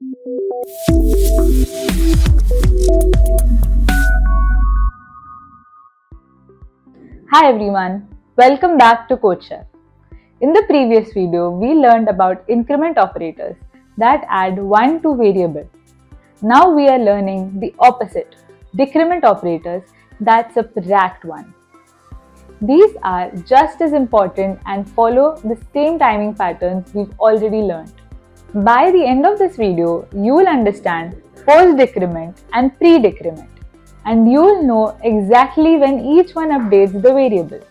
Hi everyone, welcome back to CodeChef. In the previous video, we learned about increment operators that add 1 to variable. Now we are learning the opposite, decrement operators that subtract 1. These are just as important and follow the same timing patterns we've already learned. By the end of this video, you will understand post-decrement and pre-decrement, and you'll know exactly when each one updates the variable.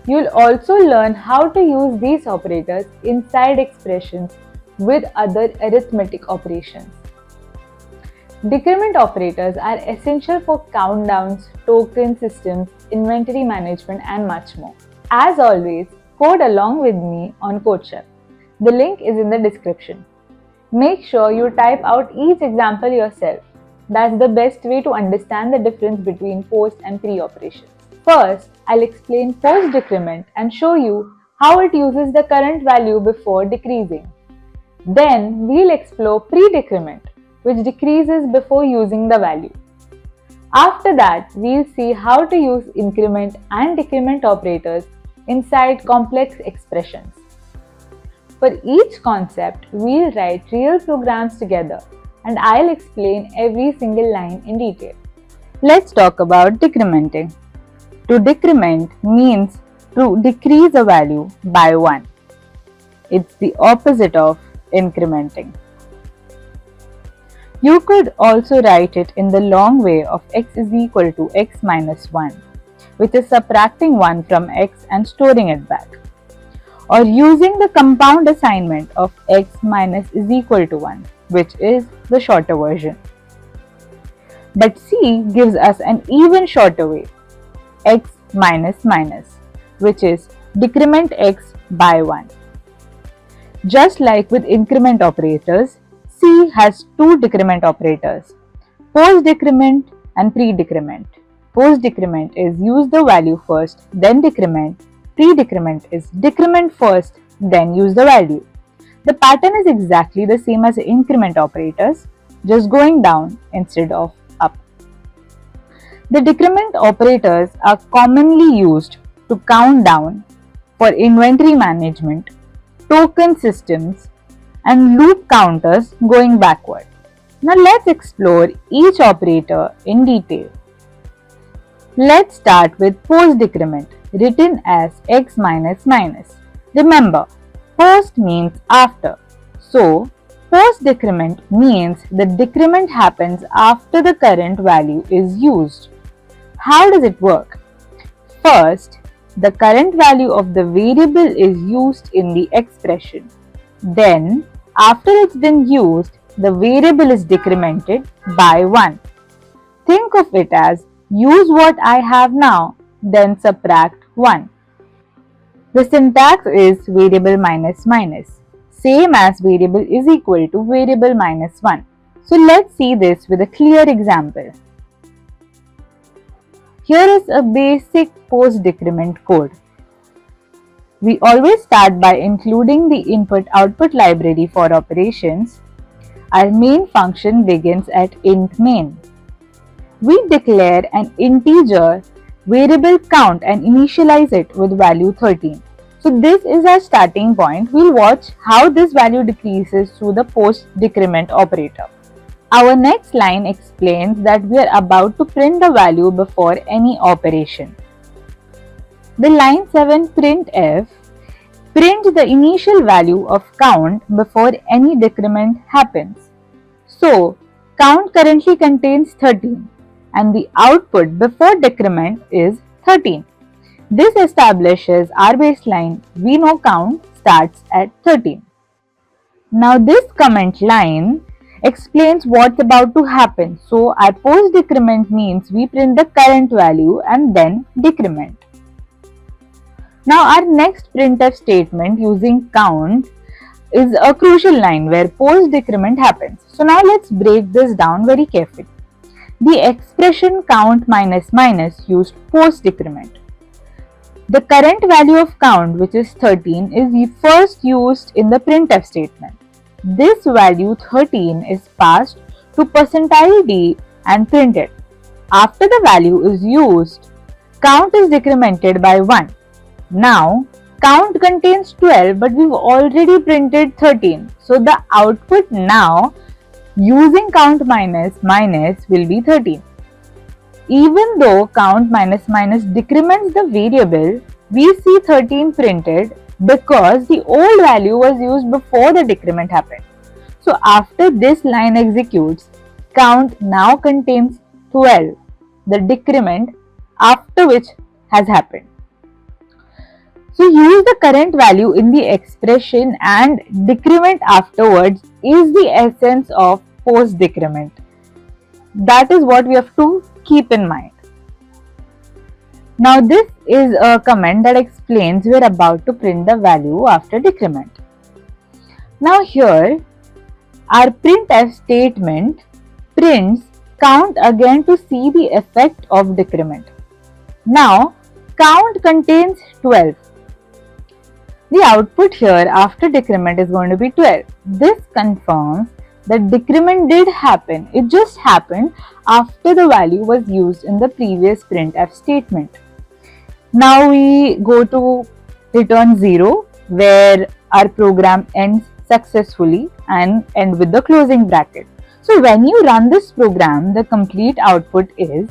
You'll also learn how to use these operators inside expressions with other arithmetic operations. Decrement operators are essential for countdowns, token systems, inventory management, and much more. As always, code along with me on CodeChef. The link is in the description. Make sure you type out each example yourself. That's the best way to understand the difference between post and pre operations. First, I'll explain post decrement and show you how it uses the current value before decreasing. Then, we'll explore pre decrement, which decreases before using the value. After that, we'll see how to use increment and decrement operators inside complex expressions. For each concept, we'll write real programs together and I'll explain every single line in detail. Let's talk about decrementing. To decrement means to decrease a value by 1. It's the opposite of incrementing. You could also write it in the long way of x is equal to x minus 1, which is subtracting 1 from x and storing it back, or using the compound assignment of x minus is equal to 1, which is the shorter version. But C gives us an even shorter way, x minus minus, which is decrement x by 1. Just like with increment operators, C has two decrement operators, post-decrement and pre-decrement. Post-decrement is use the value first, then decrement. Pre-decrement is decrement first, then use the value. The pattern is exactly the same as increment operators, just going down instead of up. The decrement operators are commonly used to count down for inventory management, token systems, and loop counters going backward. Now let's explore each operator in detail. Let's start with post-decrement, written as x minus minus. Remember, post means after. So, post-decrement means the decrement happens after the current value is used. How does it work? First, the current value of the variable is used in the expression. Then, after it's been used, the variable is decremented by 1. Think of it as use what I have now, then subtract 1. The syntax is variable minus minus, same as variable is equal to variable minus 1. So let's see this with a clear example. Here is a basic post-decrement code. We always start by including the input-output library for operations. Our main function begins at int main. We declare an integer variable count and initialize it with value 13. So this is our starting point. We'll watch how this value decreases through the post-decrement operator. Our next line explains that we are about to print the value before any operation. The line 7 printf prints the initial value of count before any decrement happens. So, count currently contains 13 and the output before decrement is 13. This establishes our baseline. We know count starts at 13. Now this comment line explains what's about to happen. So our post decrement means we print the current value and then decrement. Now our next printf statement using count is a crucial line where post decrement happens. So now let's break this down very carefully. The expression count minus minus used post decrement. The current value of count, which is 13, is first used in the printf statement. This value 13 is passed to percentile d and printed. After the value is used, count is decremented by 1. Now, count contains 12 but we've already printed 13. So the output now using count minus minus will be 13. Even though count minus minus decrements the variable, we see 13 printed because the old value was used before the decrement happened. So after this line executes, count now contains 12, the decrement after which has happened. So use the current value in the expression and decrement afterwards is the essence of post decrement. That is what we have to keep in mind. Now this is a comment that explains we are about to print the value after decrement. Now here our printf statement prints count again to see the effect of decrement. Now count contains 12. The output here after decrement is going to be 12. This confirms that decrement did happen. It just happened after the value was used in the previous printf statement. Now we go to return 0 where our program ends successfully and end with the closing bracket. So when you run this program, the complete output is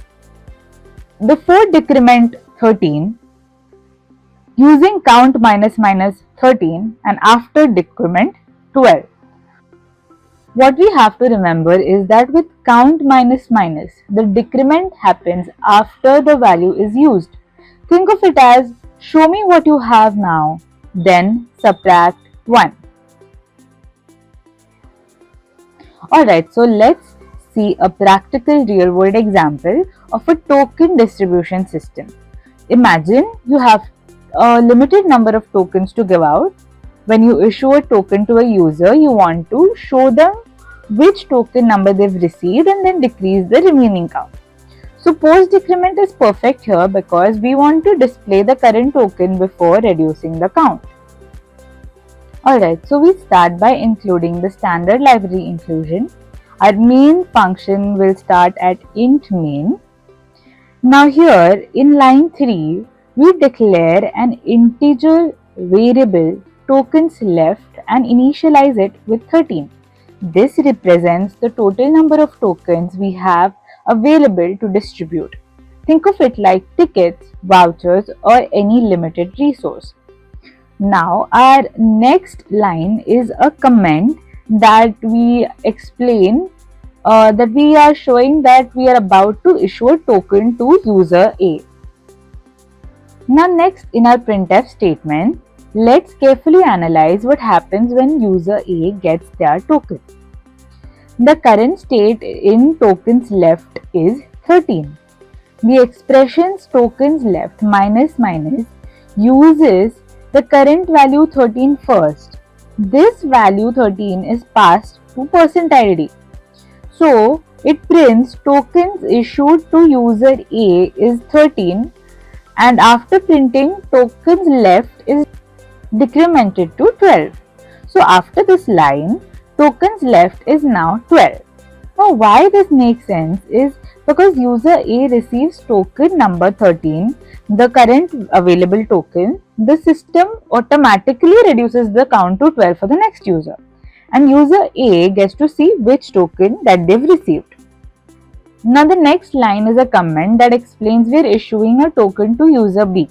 before decrement 13 using count minus minus 13 and after decrement 12. What we have to remember is that with count minus minus, the decrement happens after the value is used. Think of it as show me what you have now, then subtract 1. Alright, so let's see a practical real world example of a token distribution system. Imagine you have a limited number of tokens to give out. When you issue a token to a user, you want to show them which token number they've received and then decrease the remaining count. So post decrement is perfect here because we want to display the current token before reducing the count. Alright, so we start by including the standard library inclusion. Our main function will start at int main. Now here in line 3, we declare an integer variable tokens left and initialize it with 13. This represents the total number of tokens we have available to distribute. Think of it like tickets, vouchers, or any limited resource. Now our next line is a comment that we explain that we are showing that we are about to issue a token to user A. Now next in our printf statement, let's carefully analyze what happens when user A gets their token. The current state in tokens left is 13. The expressions tokens left minus minus uses the current value 13 first. This value 13 is passed to percentile d. So it prints tokens issued to user A is 13 and after printing tokens left is decremented to 12. So after this line, tokens left is now 12. Now why this makes sense is because user A receives token number 13, the current available token, the system automatically reduces the count to 12 for the next user. And user A gets to see which token that they've received. Now the next line is a comment that explains we're issuing a token to user B.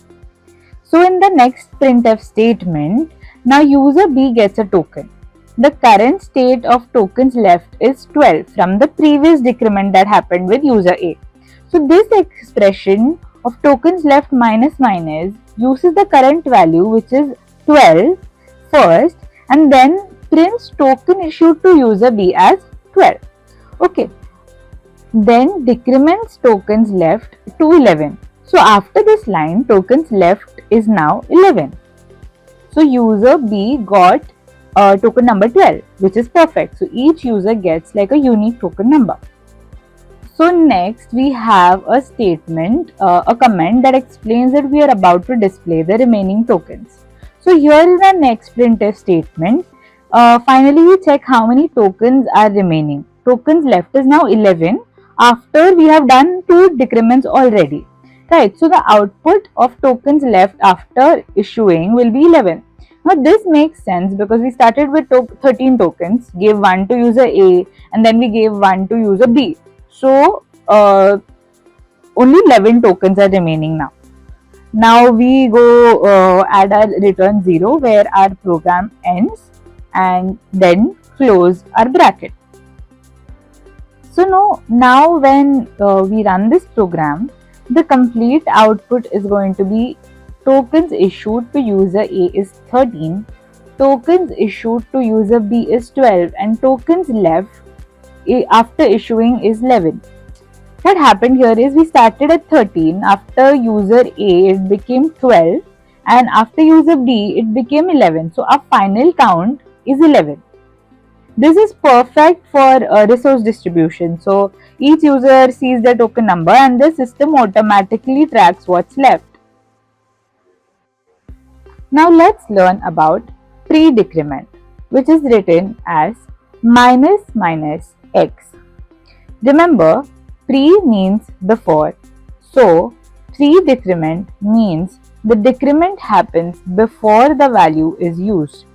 So in the next printf statement, now user B gets a token. The current state of tokens left is 12 from the previous decrement that happened with user A. So this expression of tokens left minus minus uses the current value which is 12 first and then prints token issued to user B as 12. Okay. Then decrements tokens left to 11. So after this line, tokens left is now 11. So user B got token number 12, which is perfect. So each user gets like a unique token number. So next we have a statement, a comment that explains that we are about to display the remaining tokens. So here in the next printf statement, Finally, we check how many tokens are remaining. Tokens left is now 11 after we have done 2 decrements already. Right, so the output of tokens left after issuing will be 11. Now this makes sense because we started with 13 tokens, gave one to user A and then we gave one to user B. So only 11 tokens are remaining now. Now we go add our return 0 where our program ends and then close our bracket. So now when we run this program, the complete output is going to be tokens issued to user A is 13, tokens issued to user B is 12 and tokens left after issuing is 11. What happened here is we started at 13, after user A it became 12 and after user B it became 11. So our final count is 11. This is perfect for resource distribution. So each user sees the token number and the system automatically tracks what's left. Now let's learn about pre-decrement, which is written as minus minus x. Remember, pre means before, so pre-decrement means the decrement happens before the value is used.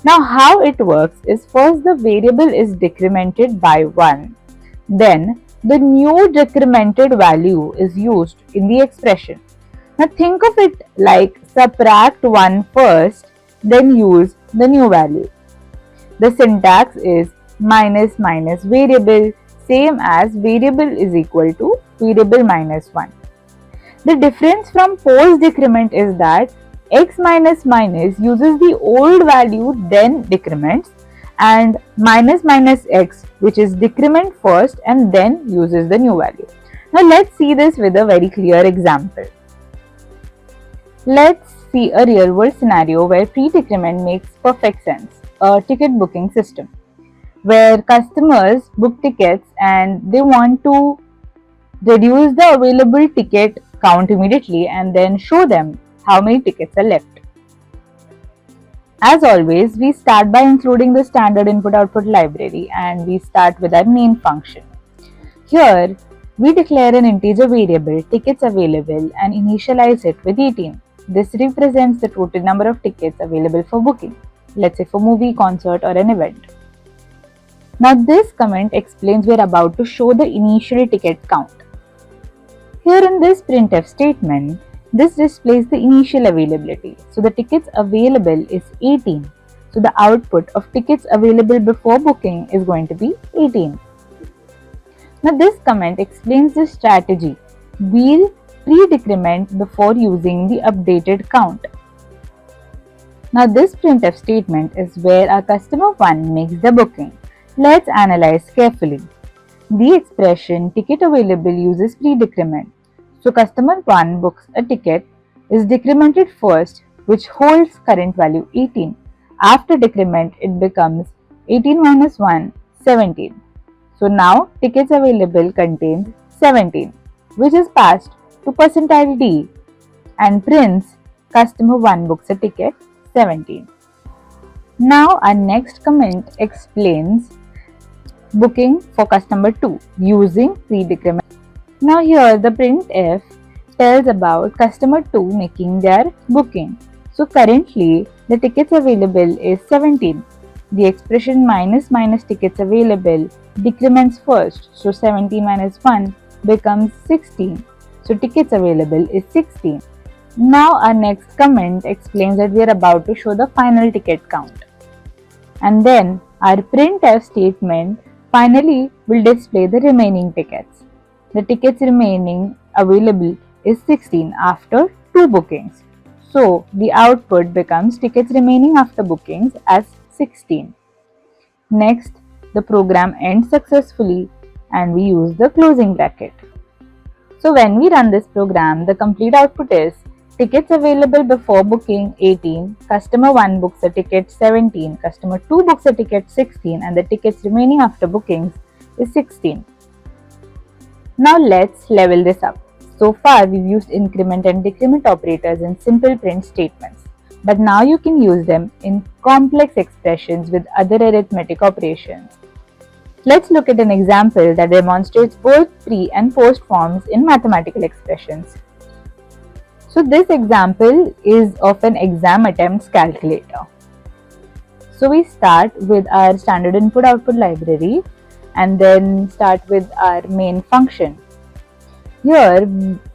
Now how it works is first the variable is decremented by 1, then the new decremented value is used in the expression. Now think of it like subtract 1 first, then use the new value. The syntax is minus minus variable, same as variable is equal to variable minus 1. The difference from post decrement is that x minus minus uses the old value then decrements and minus minus x, which is decrement first and then uses the new value. Now let's see this with a very clear example. Let's see a real world scenario where pre-decrement makes perfect sense. A ticket booking system where customers book tickets and they want to reduce the available ticket count immediately and then show them how many tickets are left. As always, we start by including the standard input-output library and we start with our main function. Here, we declare an integer variable tickets available and initialize it with 18. This represents the total number of tickets available for booking, let's say for movie, concert or an event. Now this comment explains we are about to show the initial ticket count. Here in this printf statement, this displays the initial availability. So the tickets available is 18. So the output of tickets available before booking is going to be 18. Now this comment explains the strategy. We'll pre-decrement before using the updated count. Now this printf statement is where our customer 1 makes the booking. Let's analyze carefully. The expression ticket available uses pre-decrement. So customer 1 books a ticket is decremented first, which holds current value 18. After decrement, it becomes 18 minus 1, 17. So now tickets available contains 17, which is passed to percentile D and prints customer 1 books a ticket 17. Now our next comment explains booking for customer 2 using pre-decrement. Now here the printf tells about customer 2 making their booking. So currently the tickets available is 17. The expression minus minus tickets available decrements first. So 17 minus 1 becomes 16. So tickets available is 16. Now our next comment explains that we are about to show the final ticket count. And then our printf statement finally will display the remaining tickets. The tickets remaining available is 16 after 2 bookings. So the output becomes tickets remaining after bookings as 16. Next, the program ends successfully and we use the closing bracket. So when we run this program, the complete output is tickets available before booking 18, customer 1 books a ticket 17, customer 2 books a ticket 16 and the tickets remaining after bookings is 16. Now let's level this up. So far we've used increment and decrement operators in simple print statements. but now you can use them in complex expressions with other arithmetic operations. Let's look at an example that demonstrates both pre and post forms in mathematical expressions. So this example is of an exam attempts calculator. So we start with our standard input output library and then start with our main function. Here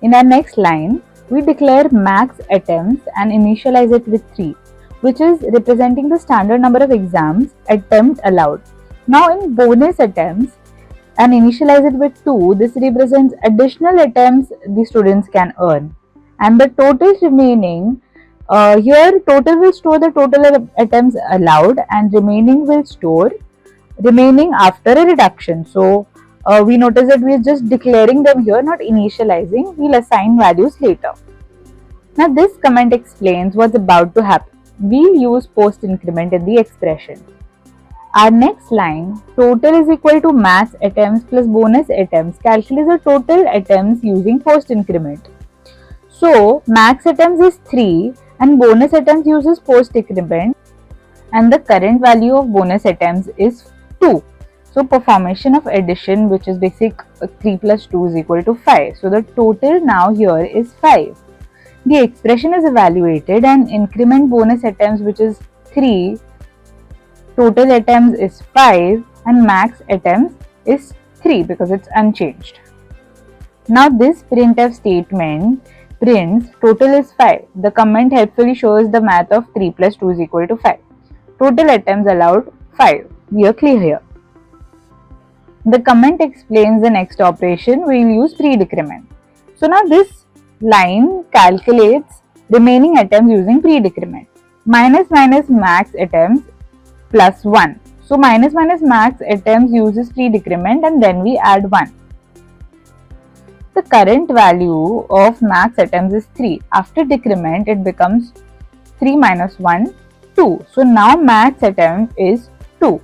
in our next line, we declare max attempts and initialize it with 3, which is representing the standard number of exams attempt allowed. Now in bonus attempts and initialize it with 2, this represents additional attempts the students can earn. And the total remaining, here total will store the total attempts allowed and remaining will store remaining after a reduction. So we notice that we are just declaring them here, not initializing. We'll assign values later. Now this comment explains what's about to happen. We'll use post increment in the expression. Our next line, total is equal to max attempts plus bonus attempts, calculates the total attempts using post increment. So max attempts is 3 and bonus attempts uses post increment, and the current value of bonus attempts is 2. So formation of addition, which is basic 3 plus 2 is equal to 5. So the total now here is 5. The expression is evaluated and increment bonus attempts, which is 3, total attempts is 5 and max attempts is 3 because it's unchanged. Now this printf statement prints total is 5. The comment helpfully shows the math of 3 plus 2 is equal to 5. Total attempts allowed 5. We are clear here. The comment explains the next operation. We will use pre-decrement. So now this line calculates remaining attempts using pre-decrement. Minus max attempts plus 1. So minus max attempts uses pre-decrement and then we add 1. The current value of max attempts is 3. After decrement it becomes 3 minus 1, 2. So now max attempt is 2.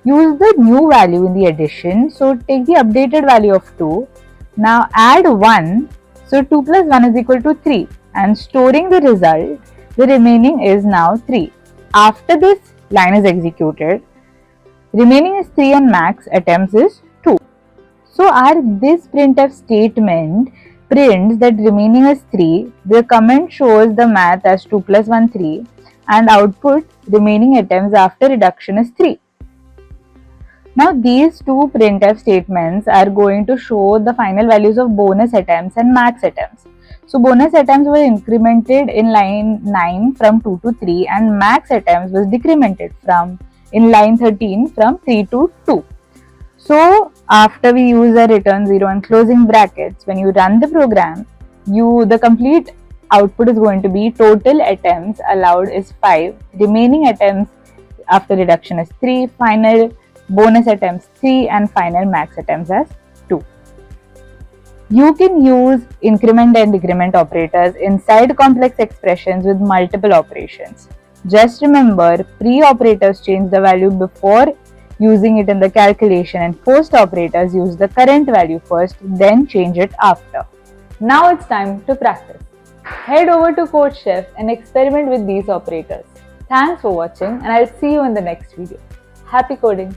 Use the new value in the addition. So take the updated value of 2. Now add 1. So 2 plus 1 is equal to 3. And storing the result, the remaining is now 3. After this line is executed, remaining is 3 and max attempts is 2. So this printf statement prints that remaining is 3. The comment shows the math as 2 plus 1 3 and output remaining attempts after reduction is 3. Now these two printf statements are going to show the final values of bonus attempts and max attempts. So bonus attempts were incremented in line 9 from 2 to 3 and max attempts was decremented from in line 13 from 3 to 2. So after we use the return 0 and closing brackets, when you run the program, the complete output is going to be total attempts allowed is 5, remaining attempts after reduction is 3, final bonus attempts 3 and final max attempts as 2. You can use increment and decrement operators inside complex expressions with multiple operations. Just remember, pre-operators change the value before using it in the calculation and post operators use the current value first, then change it after. Now it's time to practice. Head over to CodeChef and experiment with these operators. Thanks for watching and I'll see you in the next video. Happy coding!